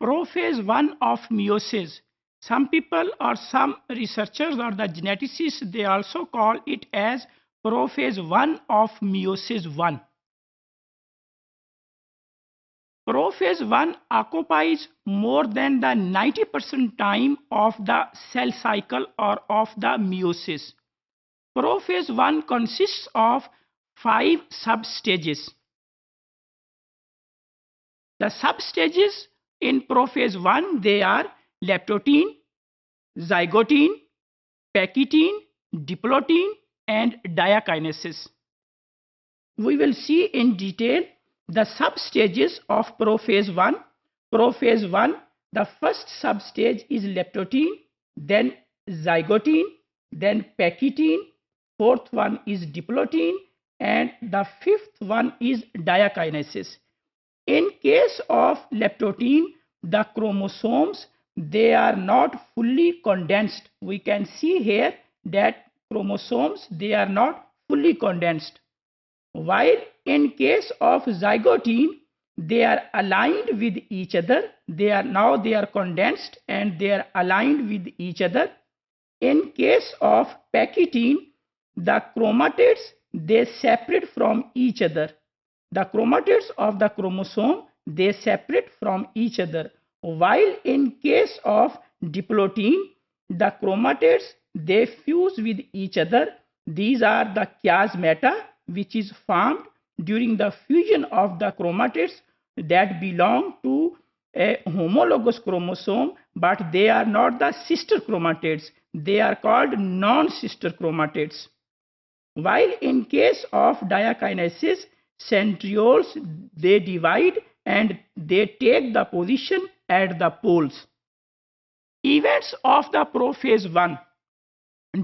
Prophase 1 of meiosis. Some people or some researchers or the geneticists, they also call it as prophase 1 of meiosis 1. Prophase 1 occupies more than the 90% time of the cell cycle or of the meiosis. Prophase 1 consists of 5 substages. The substages in prophase 1, they are leptotene, zygotene, pachytene, diplotene, and diakinesis. We will see in detail the substages of prophase 1. Prophase 1, the first substage is leptotene, then zygotene, then pachytene, fourth one is diplotene, and the fifth one is diakinesis. In case of leptotene, the chromosomes, they are not fully condensed. We can see here that chromosomes, they are not fully condensed. While in case of zygotene, they are aligned with each other. They are condensed and they are aligned with each other. In case of pachytene, the chromatids, they separate from each other. The chromatids of the chromosome, they separate from each other. While in case of diplotene, the chromatids, they fuse with each other. These are the chiasmata, which is formed during the fusion of the chromatids that belong to a homologous chromosome, but they are not the sister chromatids. They are called non-sister chromatids. While in case of diakinesis, centrioles, they divide and they take the position at the poles. Events of the prophase 1.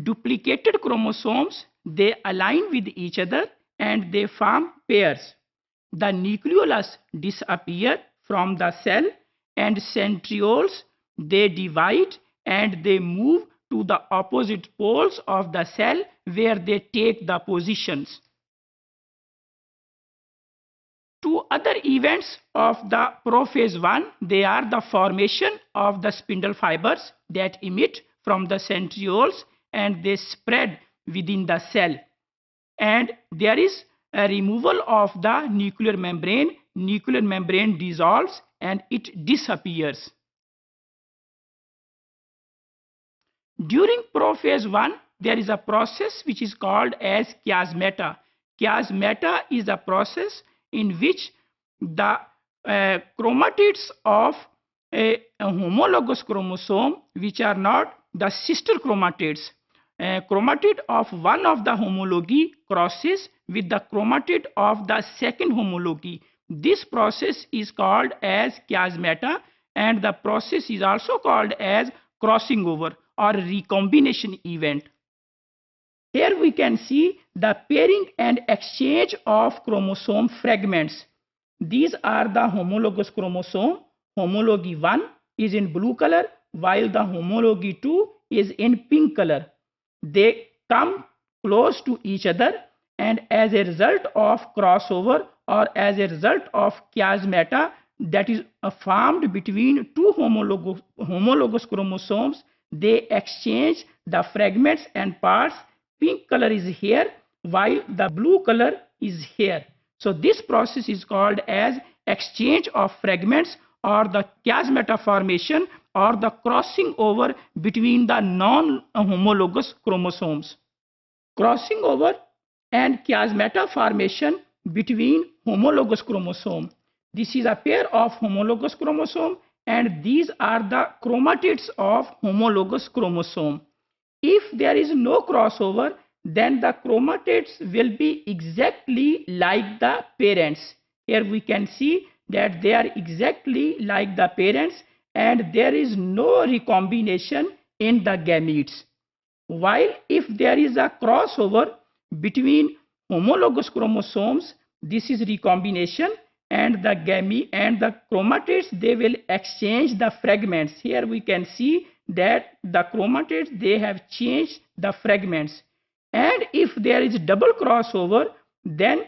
Duplicated chromosomes, they align with each other and they form pairs. The nucleolus disappear from the cell and centrioles, they divide and they move to the opposite poles of the cell where they take the positions. Two other events of the prophase 1, they are the formation of the spindle fibers that emit from the centrioles and they spread within the cell. And there is a removal of the nuclear membrane. Nuclear membrane dissolves and it disappears. During prophase 1, there is a process which is called as chiasmata. Chiasmata is a process in which the chromatids of a homologous chromosome, which are not the sister chromatids, chromatid of one of the homology crosses with the chromatid of the second homology. This process is called as chiasmata, and the process is also called as crossing over or recombination event. Here we can see the pairing and exchange of chromosome fragments. These are the homologous chromosome. Homology 1 is in blue color, while the homology 2 is in pink color. They come close to each other, and as a result of crossover or as a result of chiasmata that is formed between two homologous chromosomes, they exchange the fragments and parts. Pink color is here while the blue color is here. So this process is called as exchange of fragments or the chiasmata formation or the crossing over between the non-homologous chromosomes. Crossing over and chiasmata formation between homologous chromosome. This is a pair of homologous chromosome and these are the chromatids of homologous chromosome. If there is no crossover, then the chromatids will be exactly like the parents. Here we can see that they are exactly like the parents and there is no recombination in the gametes. While if there is a crossover between homologous chromosomes, this is recombination, and the gamete and the chromatids, they will exchange the fragments. Here we can see that the chromatids, they have changed the fragments. And if there is double crossover, then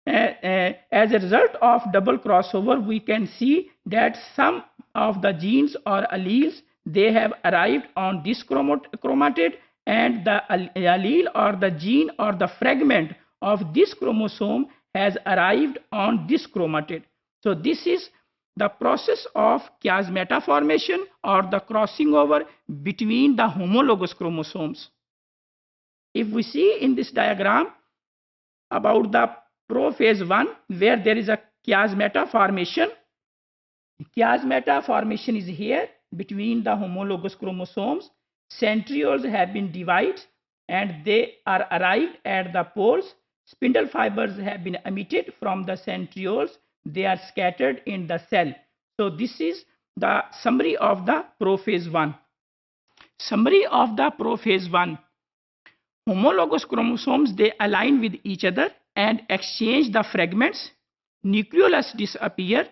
as a result of double crossover, we can see that some of the genes or alleles, they have arrived on this chromatid, and the allele or the gene or the fragment of this chromosome has arrived on this chromatid. So this is the process of chiasmata formation or the crossing over between the homologous chromosomes. If we see in this diagram about the prophase 1, where there is a chiasmata formation. Chiasmata formation is here between the homologous chromosomes. Centrioles have been divided and they are arrived at the poles. Spindle fibers have been emitted from the centrioles. They are scattered in the cell. So this is the summary of the prophase 1. Summary of the prophase 1. Homologous chromosomes, they align with each other and exchange the fragments. Nucleolus disappear.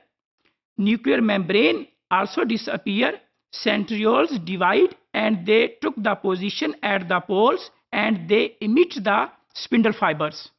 Nuclear membrane also disappear. Centrioles divide and they took the position at the poles and they emit the spindle fibers.